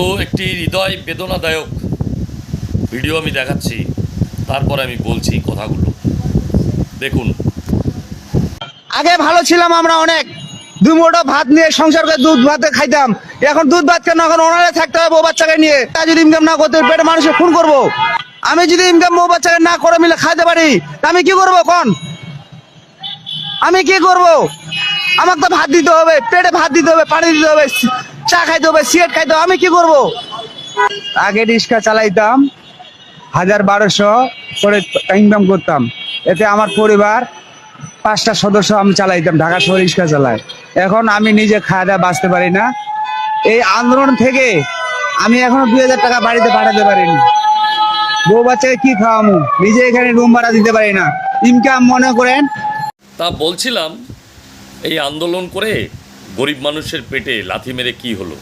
তো একটি হৃদয় বেদনাদায়ক ভিডিও আমি দেখাচ্ছি, তারপরে আমি বলছি কথাগুলো। দেখুন। আগে ভালো ছিলাম আমরা, অনেক দুই মুঠো ভাত নিয়ে সংসার করে দুধ ভাতে খাইতাম। এখন দুধ ভাত কেন, এখন ওনারে থাকতে হবে বউ বাচ্চাকে নিয়ে। তা যদি ইনকাম না করতে পেটে মানুষের খুন করবো। আমি যদি ইনকাম বউ বাচ্চাকে না করে মিলে খাইতে পারি, তা আমি কি করবো কোন? আমি কি করব? আমাকে তো ভাত দিতে হবে, পেটে ভাত দিতে হবে, পানি দিতে হবে, চা খাইতে হবে, সিগারেট খাইতে হবে। আমি কি করব? আগে রিক্সা চালাইতাম, 1000-1200 করে ইনকাম করতাম। এতে আমার পরিবার 5টা সদস্য আমি চালাইতাম, ঢাকা শহর রিক্সা চালাই। এখন আমি নিজে খাওয়া দাওয়া বাঁচতে পারি না। এই আন্দোলন থেকে আমি এখনো 2000 টাকা বাড়িতে পাঠাতে পারিনি। বউ বাচ্চাকে কি খাওয়ামু? নিজে এখানে রুম ভাড়া দিতে পারি না। ইনকাম মনে করেন। তা বলছিলাম, এই আন্দোলন করে গরিব মানুষের পেটে লাথি মেরে কি হলো?